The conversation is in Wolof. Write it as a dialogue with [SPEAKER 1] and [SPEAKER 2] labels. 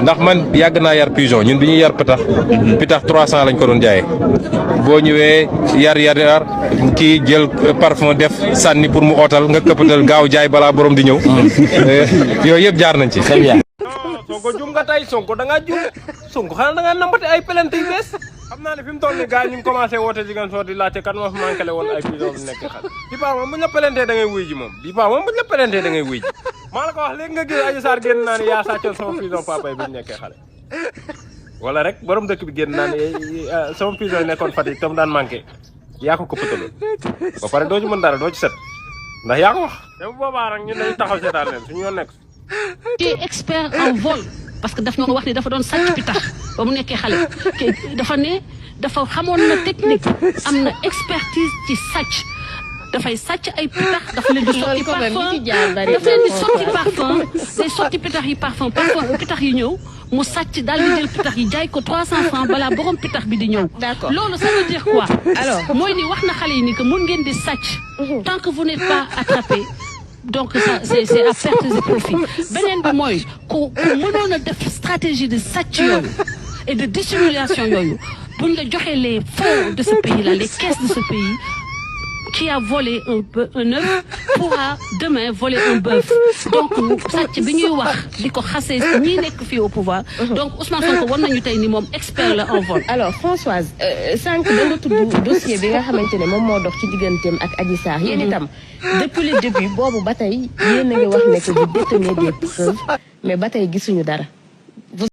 [SPEAKER 1] ndax man yàgg naa yar pigeon ñun bi ñuy yar pitax 300 lañ ko doon jaayee boo ñëwee yar kii jël parfum def sànni pour mu ootal nga këppatal gaaw jaay balaa borom di ñëw yooyu yëpp jaar nañ ci.
[SPEAKER 2] Sonko jum nga tey Sonko da ngaa jum Sonko xanaa da ngaa nambate ay plainte yu bees xam naa ne fi mu toll nii gars yi ñu ngi commencé woote Ziguinchor di laajte kan moo fi manqué le woon ay pigeon bi nekk xale bi paa moom buñ la plaintee da ngay wuy ji moom bi paa moom buñ la plaintee da ngay wuy ji maa la ko wax léegi nga gis Adji Sarr génn naa ne yaa sàccoon sama pigeon papa yi biñu nekkee xale wala rek borom dëkk bi génn naa ne sama pigeon yi nekkoon Fatick tam daan manqué yaa ko këppataloon ba pare doo ci mën dara doo ci set ndax yaa ko wax te bu boobaa nag ñun dañuy taxaw seetaan leen suñu yoon nekk
[SPEAKER 3] tu es expert en vol parce que daf ñoo wax ni dafa doon sàcc pitax ba mu nekkee xale dafa ne dafa xamoon na technique am na expertise ci sàcc dafay sàcc ay pitax dafa leen di sotti parfum dafa leen di sotti parfum day sotti pitax yi parfum pitax yi ñëw mu sàcc daal di jël pitax yi jaay ko 300 francs balaa borom pitax bi di ñëw.
[SPEAKER 4] d'accord
[SPEAKER 3] loolu ça veut dire quoi. alors mooy ni wax na xale yi ni que mun ngeen di sàcc. tant que vous n'êtes pas attrapé. donc ça c'est à perte de profit beneen bi mooy ku mënoon a def stratégie de sàcc yooyu et de dissimulation yooyu buñ la joxee les fonds de ce pays là les caisses de ce pays qui a volé un œuf pourra demain voler un bœuf donc sàcc bi ñuy wax di ko xasee ñii nekk fii au pouvoir donc Ousmane Sonko war nañu tey ni moom expert la en vol.
[SPEAKER 4] alors Françoise sànq da nga tudd dossier bi nga xamante ne moom moo dox ci digganteem ak Adji Sarr yéen itam depuis le début boobu ba tey yéen a ngi wax ne que vous détenez des preuves mais ba tey gisuñu dara.